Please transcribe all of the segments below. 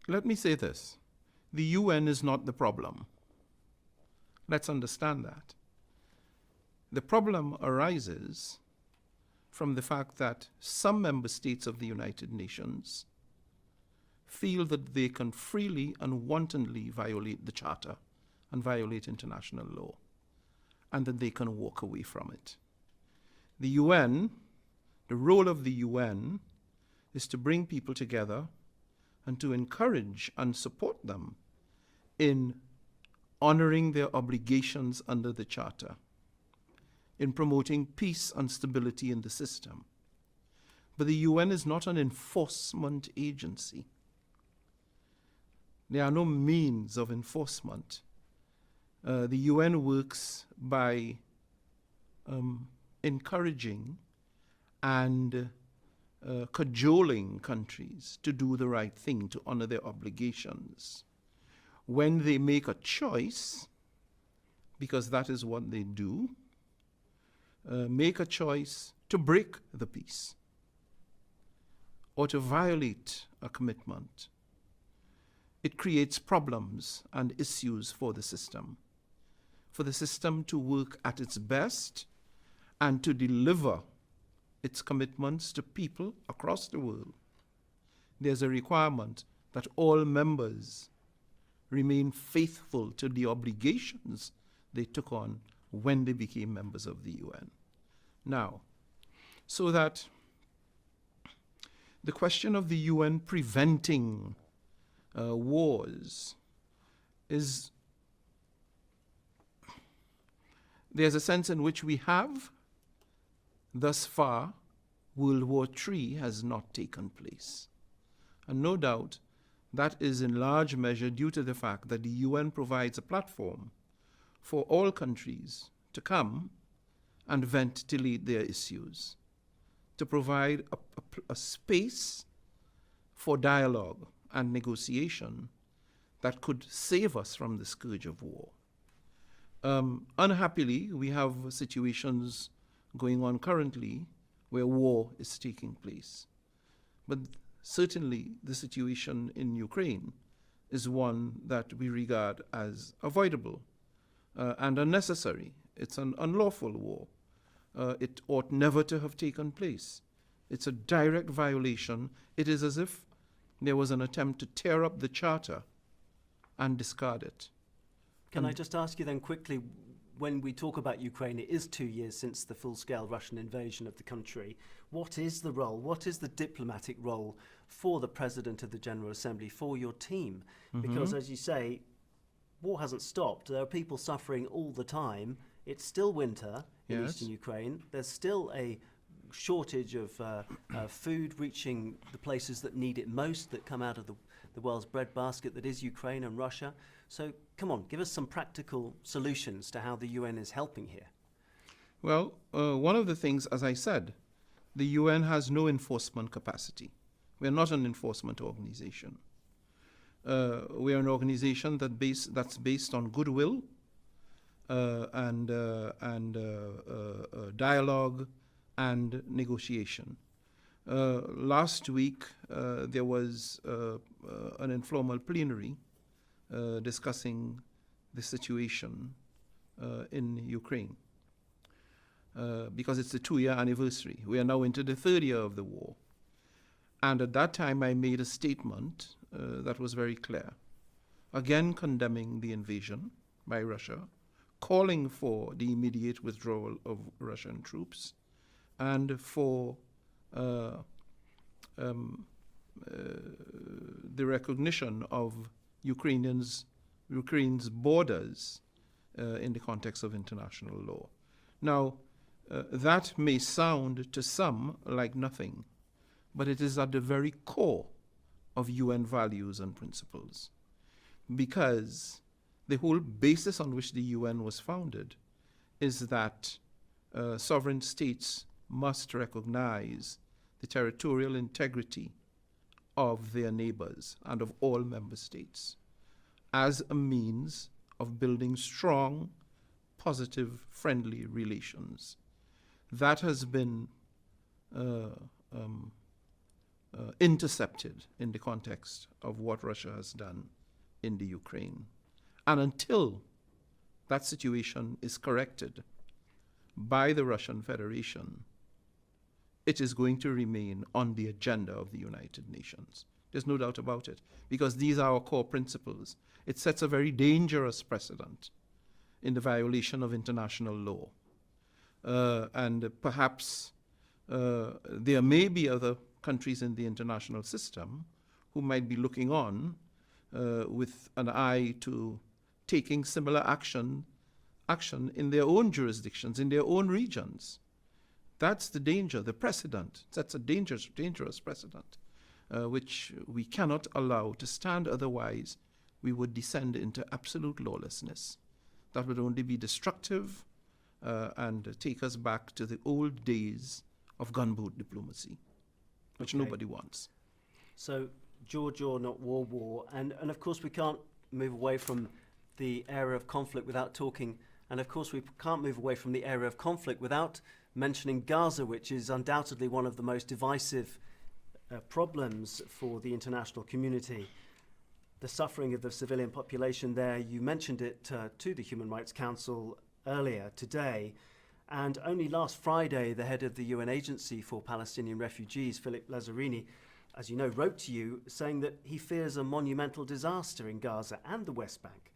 let me say this. The UN is not the problem. Let's understand that. The problem arises from the fact that some member states of the United Nations feel that they can freely and wantonly violate the Charter and violate international law, and that they can walk away from it. The UN, the role of the UN is to bring people together and to encourage and support them in honoring their obligations under the Charter, in promoting peace and stability in the system. But the UN is not an enforcement agency. There are no means of enforcement. The UN works by encouraging and cajoling countries to do the right thing, to honor their obligations. When they make a choice, because that is what they do, make a choice to break the peace or to violate a commitment, it creates problems and issues for the system to work at its best and to deliver its commitments to people across the world. There's a requirement that all members remain faithful to the obligations they took on when they became members of the UN. Now, so that the question of the UN preventing wars is, there's a sense in which we have, thus far, World War III has not taken place. And no doubt that is in large measure due to the fact that the UN provides a platform for all countries to come and ventilate their issues, to provide a space for dialogue and negotiation that could save us from the scourge of war. Unhappily, we have situations going on currently where war is taking place. But certainly the situation in Ukraine is one that we regard as avoidable and unnecessary. It's an unlawful war. It ought never to have taken place. It's a direct violation. It is as if there was an attempt to tear up the Charter and discard it. Can I just ask you then quickly, when we talk about Ukraine, it is 2 years since the full-scale Russian invasion of the country. What is the role, what is the diplomatic role for the President of the General Assembly, for your team? Because as you say, war hasn't stopped. There are people suffering all the time. It's still winter in eastern Ukraine. There's still a shortage of food reaching the places that need it most, that come out of the world's breadbasket that is Ukraine and Russia. So come on, give us some practical solutions to how the UN is helping here. Well, one of the things, as I said, the UN has no enforcement capacity. We are not an enforcement organization. We are an organization that's based on goodwill and dialogue and negotiation. Last week, there was an informal plenary discussing the situation in Ukraine because it's the 2-year anniversary. We are now into the 3rd year of the war. And at that time, I made a statement that was very clear, again condemning the invasion by Russia, calling for the immediate withdrawal of Russian troops, and for the recognition of Ukraine's borders in the context of international law. Now, that may sound to some like nothing, but it is at the very core of UN values and principles, because the whole basis on which the UN was founded is that sovereign states must recognize the territorial integrity of their neighbors and of all member states as a means of building strong, positive, friendly relations. That has been intercepted in the context of what Russia has done in the Ukraine. And until that situation is corrected by the Russian Federation, it is going to remain on the agenda of the United Nations. There's no doubt about it, because these are our core principles. It sets a very dangerous precedent in the violation of international law. And perhaps there may be other countries in the international system who might be looking on with an eye to taking similar action in their own jurisdictions, in their own regions. That's the danger, the precedent. That's a dangerous precedent, which we cannot allow to stand. Otherwise, we would descend into absolute lawlessness. That would only be destructive and take us back to the old days of gunboat diplomacy, which nobody wants. So, Georgia, not war, and of course we can't move away from the area of conflict without talking, and of course we can't move away from the area of conflict without mentioning Gaza, which is undoubtedly one of the most divisive problems for the international community. The suffering of the civilian population there, you mentioned it to the Human Rights Council earlier today, and only last Friday the head of the UN Agency for Palestinian Refugees, Philip Lazzarini, as you know, wrote to you saying that he fears a monumental disaster in Gaza and the West Bank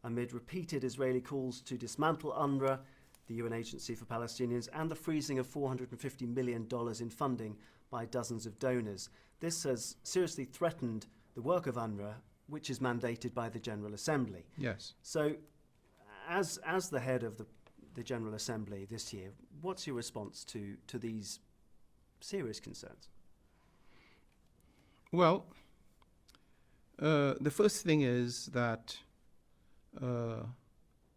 amid repeated Israeli calls to dismantle UNRWA, the UN Agency for Palestinians, and the freezing of $450 million in funding by dozens of donors. This has seriously threatened the work of UNRWA, which is mandated by the General Assembly. Yes. So, as the head of the General Assembly this year, what's your response to these serious concerns? Well, the first thing is that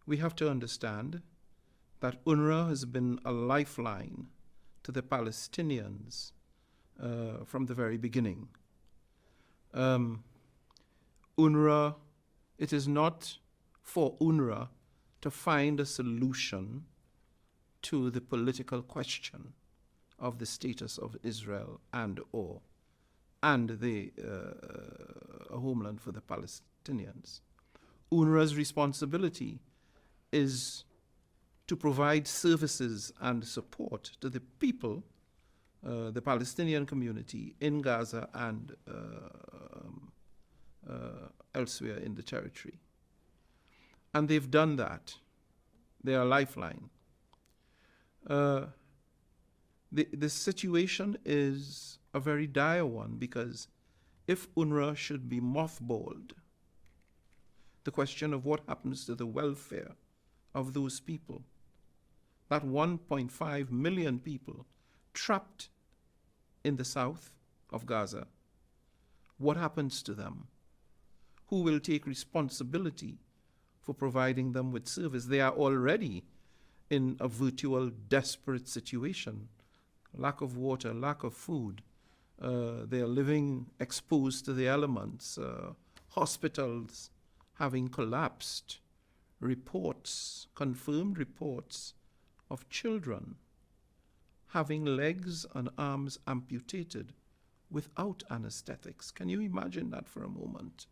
we have to understand that UNRWA has been a lifeline to the Palestinians from the very beginning. UNRWA, it is not for UNRWA to find a solution to the political question of the status of Israel and the homeland for the Palestinians. UNRWA's responsibility is to provide services and support to the people, the Palestinian community in Gaza and elsewhere in the territory. And they've done that. They are a lifeline. The situation is a very dire one, because if UNRWA should be mothballed, the question of what happens to the welfare of those people, that 1.5 million people trapped in the south of Gaza, what happens to them? Who will take responsibility for providing them with service? They are already in a virtual desperate situation. Lack of water, lack of food. They are living exposed to the elements. Hospitals having collapsed. Reports, confirmed reports of children having legs and arms amputated without anesthetics. Can you imagine that for a moment?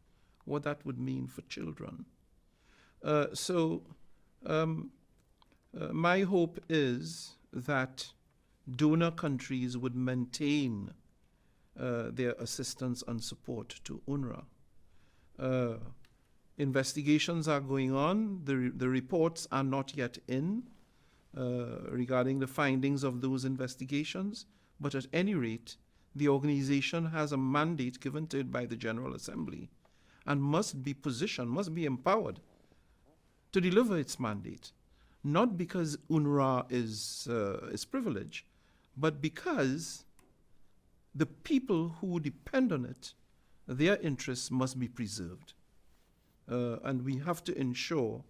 What that would mean for children. My hope is that donor countries would maintain their assistance and support to UNRWA. Investigations are going on. The reports are not yet in regarding the findings of those investigations, but at any rate, the organization has a mandate given to it by the General Assembly and must be positioned, must be empowered to deliver its mandate, not because UNRWA is privileged, but because the people who depend on it, their interests must be preserved. And we have to ensure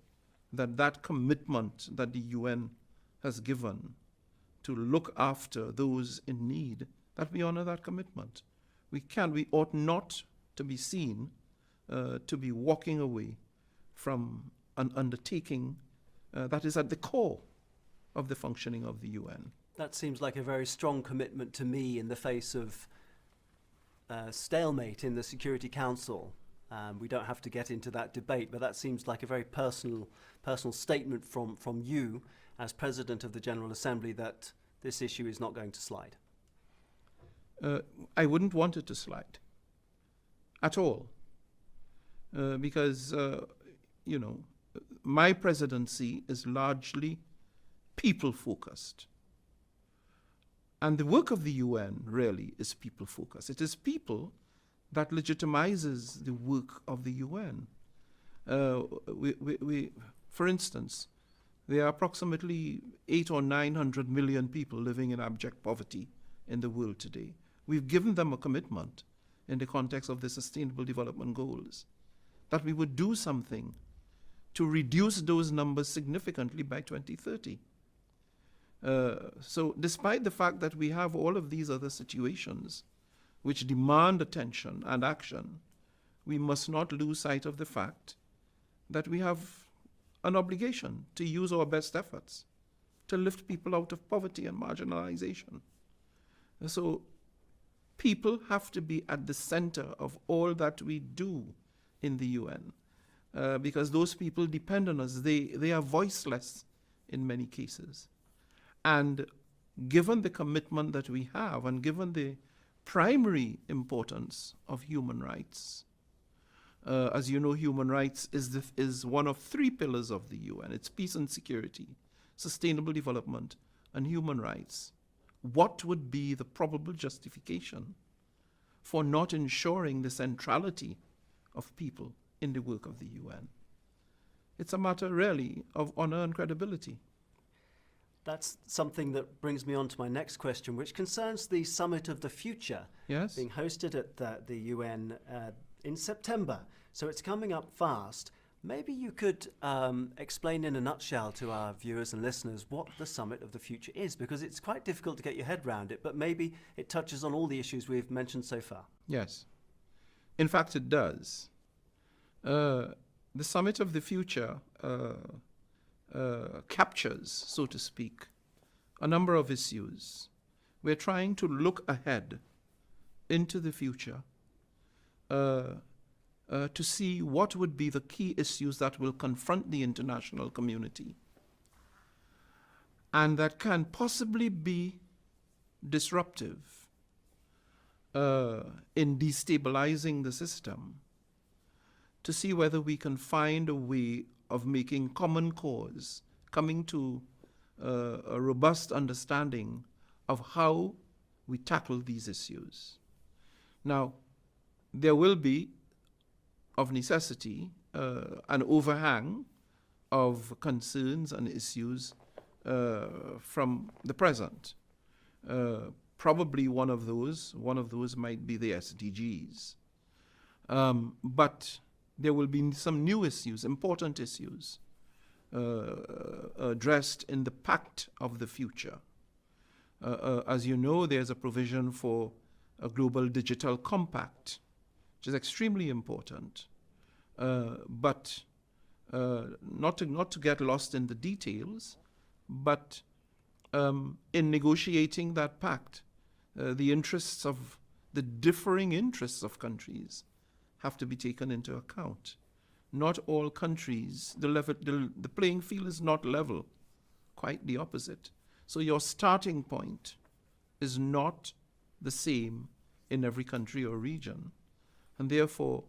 that that commitment that the UN has given to look after those in need, that we honor that commitment. We ought not to be seen to be walking away from an undertaking that is at the core of the functioning of the UN. That seems like a very strong commitment to me in the face of stalemate in the Security Council. We don't have to get into that debate, but that seems like a very personal statement from you as President of the General Assembly that this issue is not going to slide. I wouldn't want it to slide at all, because, my presidency is largely people-focused. And the work of the UN really is people-focused. It is people that legitimizes the work of the UN. For instance, there are approximately 800 or 900 million people living in abject poverty in the world today. We've given them a commitment in the context of the Sustainable Development Goals that we would do something to reduce those numbers significantly by 2030. So despite the fact that we have all of these other situations which demand attention and action, we must not lose sight of the fact that we have an obligation to use our best efforts to lift people out of poverty and marginalization. So people have to be at the center of all that we do in the UN, because those people depend on us. They are voiceless in many cases. And given the commitment that we have, and given the primary importance of human rights, as you know, human rights is one of three pillars of the UN. It's peace and security, sustainable development, and human rights. What would be the probable justification for not ensuring the centrality of people in the work of the UN? It's a matter really of honor and credibility. That's something that brings me on to my next question, which concerns the Summit of the Future, Yes? being hosted at the UN in September. So it's coming up fast. Maybe you could explain in a nutshell to our viewers and listeners what the Summit of the Future is, because it's quite difficult to get your head around it, but maybe it touches on all the issues we've mentioned so far. Yes. In fact, it does. The Summit of the Future captures, so to speak, a number of issues. We're trying to look ahead into the future to see what would be the key issues that will confront the international community and that can possibly be disruptive in destabilizing the system, to see whether we can find a way of making common cause, coming to a robust understanding of how we tackle these issues. Now, there will be, of necessity, an overhang of concerns and issues from the present. Probably one of those might be the SDGs. But there will be some new issues, important issues, addressed in the Pact of the Future. As you know, there's a provision for a global digital compact, which is extremely important. But not to get lost in the details, but in negotiating that pact, the differing interests of countries have to be taken into account. Not all countries, the playing field is not level, quite the opposite. So your starting point is not the same in every country or region. And therefore,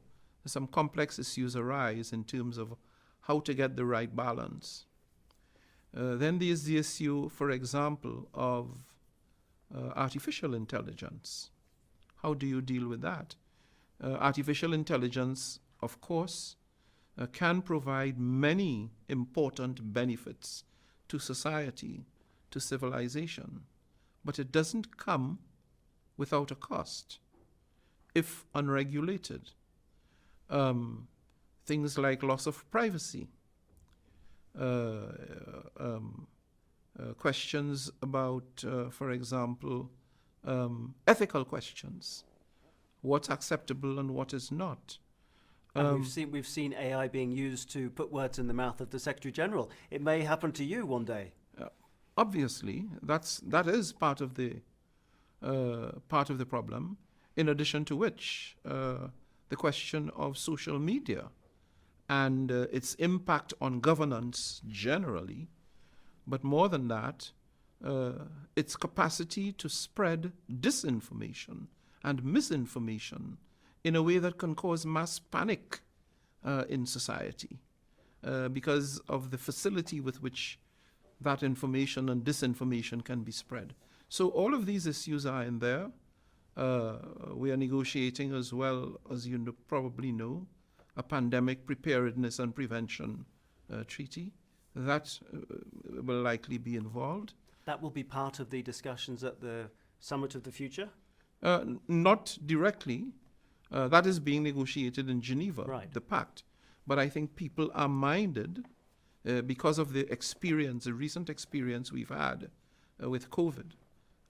some complex issues arise in terms of how to get the right balance. Then there's the issue, for example, of artificial intelligence. How do you deal with that? Artificial intelligence, of course, can provide many important benefits to society, to civilization, but it doesn't come without a cost if unregulated. Things like loss of privacy, questions about, for example, ethical questions. What's acceptable and what is not. And we've seen AI being used to put words in the mouth of the Secretary General. It may happen to you one day. Obviously, that is part of the problem. In addition to which, the question of social media and its impact on governance generally, but more than that, its capacity to spread disinformation and misinformation in a way that can cause mass panic in society because of the facility with which that information and disinformation can be spread. So all of these issues are in there. We are negotiating as well, as you probably know, a pandemic preparedness and prevention treaty. That will likely be involved. That will be part of the discussions at the Summit of the Future? Not directly. That is being negotiated in Geneva, right. The pact. But I think people are minded because of the experience, the recent experience we've had with COVID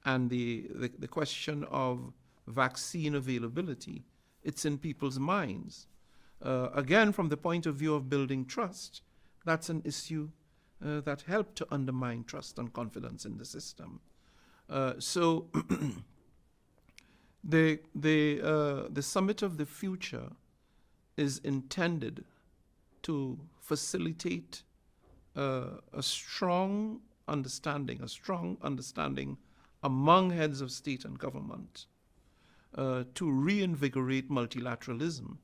and the question of vaccine availability. It's in people's minds. Again, from the point of view of building trust, that's an issue that helped to undermine trust and confidence in the system. So the Summit of the Future is intended to facilitate a strong understanding among heads of state and government to reinvigorate multilateralism,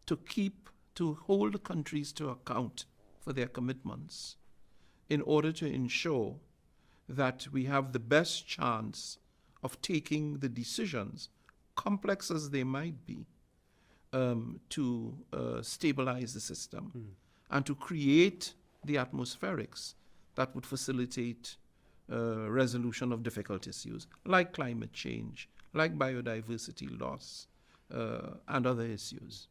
to hold countries to account for their commitments in order to ensure that we have the best chance of taking the decisions, complex as they might be, to stabilize the system and to create the atmospherics that would facilitate resolution of difficult issues like climate change, like biodiversity loss, and other issues.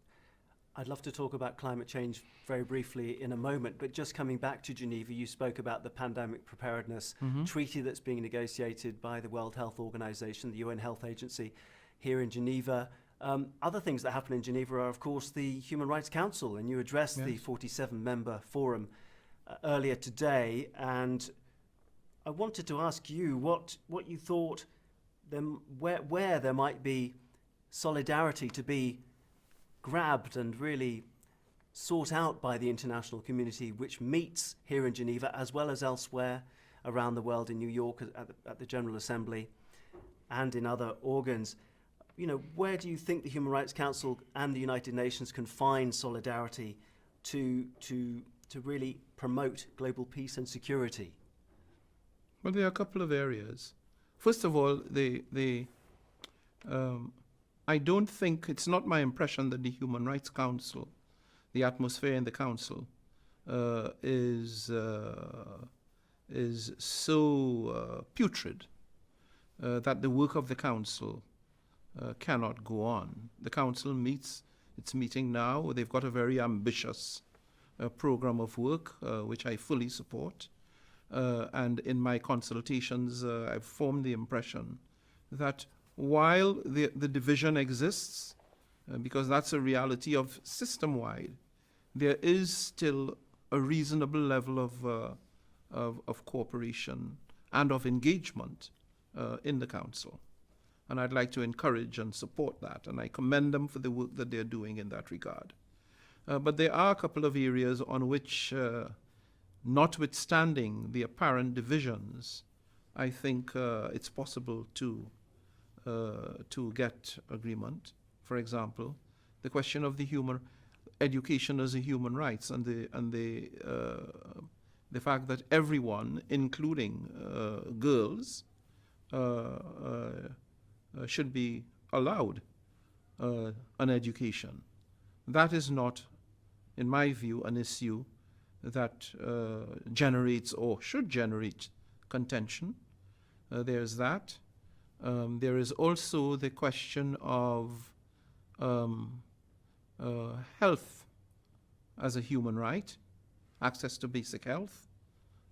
I'd love to talk about climate change very briefly in a moment, but just coming back to Geneva, you spoke about the pandemic preparedness treaty that's being negotiated by the World Health Organization, the UN Health Agency, here in Geneva. Other things that happen in Geneva are, of course, the Human Rights Council, and you addressed the 47-member forum earlier today, and I wanted to ask you what you thought, where there might be solidarity to be grabbed and really sought out by the international community, which meets here in Geneva as well as elsewhere around the world, in New York at the General Assembly and in other organs. You know, where do you think the Human Rights Council and the United Nations can find solidarity to really promote global peace and security? Well, there are a couple of areas. First of all, I don't think, it's not my impression that the Human Rights Council, the atmosphere in the council, is so putrid that the work of the council cannot go on. The council meets, it's meeting now. They've got a very ambitious program of work, which I fully support. And in my consultations, I've formed the impression that while the division exists, because that's a reality of system-wide, there is still a reasonable level of cooperation and of engagement in the council. And I'd like to encourage and support that, and I commend them for the work that they're doing in that regard. But there are a couple of areas on which, notwithstanding the apparent divisions, I think it's possible to get agreement. For example, the question of the education as a human rights, and the fact that everyone, including girls, should be allowed an education. That is not, in my view, an issue that generates or should generate contention. There's that. There is also the question of health as a human right, access to basic health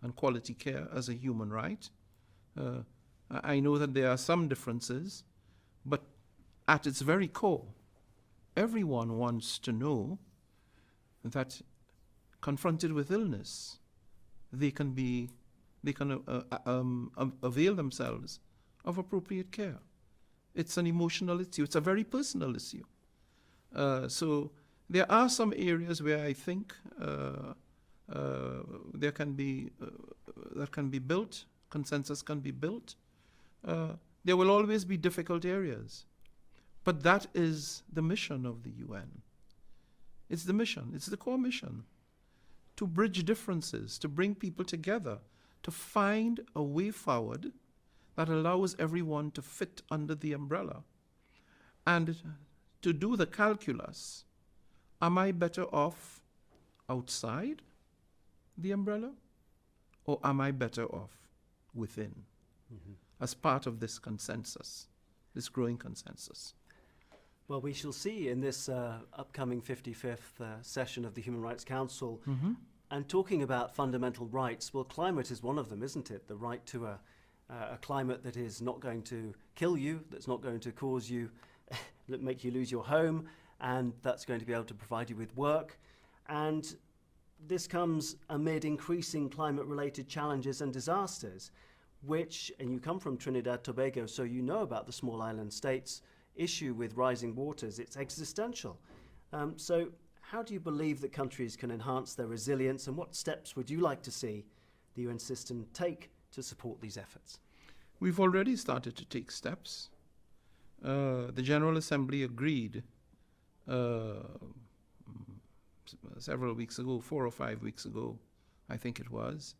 and quality care as a human right. I know that there are some differences, but at its very core, everyone wants to know that confronted with illness, they can avail themselves of appropriate care. It's an emotional issue. It's a very personal issue. So there are some areas where I think there can be that can be built, consensus can be built. There will always be difficult areas, but that is the mission of the UN. It's the mission. It's the core mission, to bridge differences, to bring people together, to find a way forward that allows everyone to fit under the umbrella, and to do the calculus. Am I better off outside the umbrella, or am I better off within, as part of this consensus, this growing consensus? Well, we shall see in this upcoming 55th session of the Human Rights Council. And talking about fundamental rights, well, climate is one of them, isn't it? The right to a climate that is not going to kill you, that's not going to cause you, make you lose your home, and that's going to be able to provide you with work. And this comes amid increasing climate-related challenges and disasters, which, and you come from Trinidad Tobago, so you know about the small island states' issue with rising waters. It's existential. So how do you believe that countries can enhance their resilience, and what steps would you like to see the UN system take to support these efforts? We've already started to take steps. The General Assembly agreed several weeks ago, 4 or 5 weeks ago, I think it was,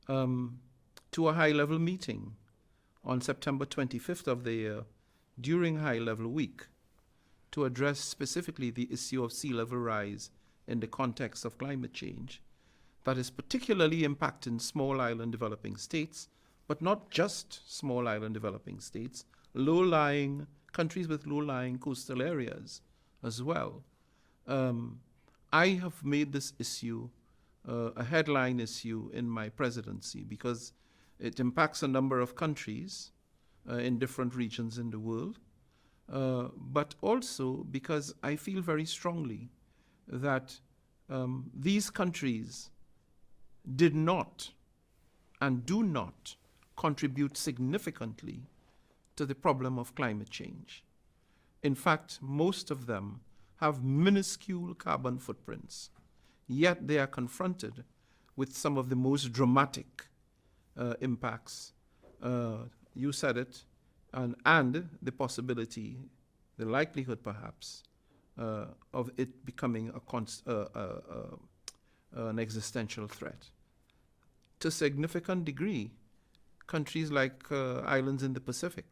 to a high-level meeting on September 25th of the year during high-level week to address specifically the issue of sea level rise in the context of climate change that is particularly impacting small island developing states, but not just small island developing states, low-lying countries with low-lying coastal areas as well. I have made this issue a headline issue in my presidency because it impacts a number of countries in different regions in the world, but also because I feel very strongly that these countries did not and do not contribute significantly to the problem of climate change. In fact, most of them have minuscule carbon footprints, yet they are confronted with some of the most dramatic impacts. You said it, and the possibility, the likelihood perhaps, of it becoming an existential threat. To a significant degree, countries like islands in the Pacific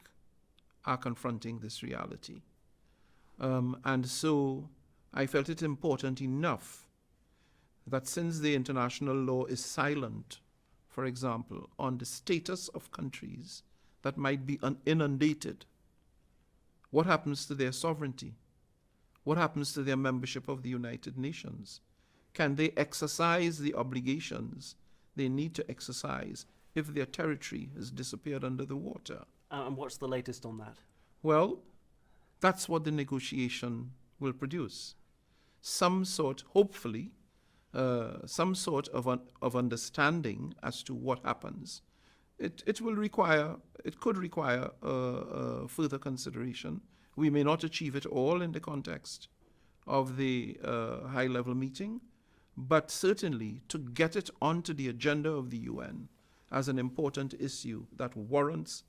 are confronting this reality. And so I felt it important enough that since the international law is silent, for example, on the status of countries that might be inundated, what happens to their sovereignty? What happens to their membership of the United Nations? Can they exercise the obligations they need to exercise if their territory has disappeared under the water? And what's the latest on that? Well, that's what the negotiation will produce. Some sort, hopefully, some sort of understanding as to what happens. It could require further consideration. We may not achieve it all in the context of the high-level meeting, but certainly to get it onto the agenda of the UN as an important issue that warrants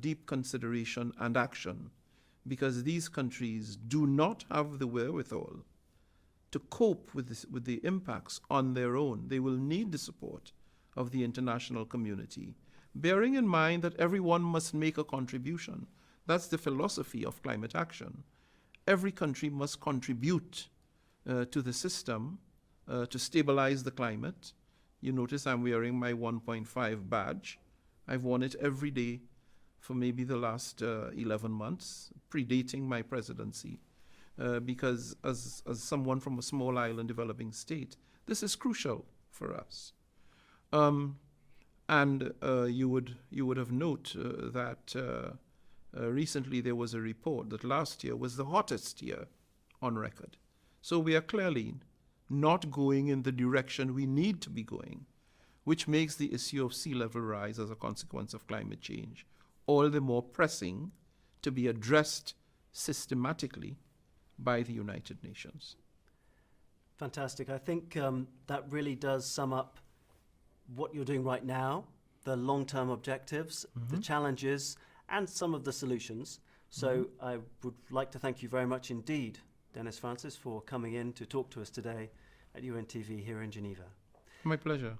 deep consideration and action, because these countries do not have the wherewithal to cope with the impacts on their own. They will need the support of the international community, bearing in mind that everyone must make a contribution. That's the philosophy of climate action. Every country must contribute to the system to stabilize the climate. You notice I'm wearing my 1.5 badge. I've worn it every day for maybe the last 11 months, predating my presidency, because as someone from a small island developing state, this is crucial for us. And you would have noted that recently there was a report that last year was the hottest year on record. So we are clearly not going in the direction we need to be going, which makes the issue of sea level rise as a consequence of climate change all the more pressing to be addressed systematically by the United Nations. Fantastic. I think that really does sum up what you're doing right now, the long-term objectives, the challenges, and some of the solutions. So I would like to thank you very much indeed, Dennis Francis, for coming in to talk to us today at UNTV here in Geneva. My pleasure.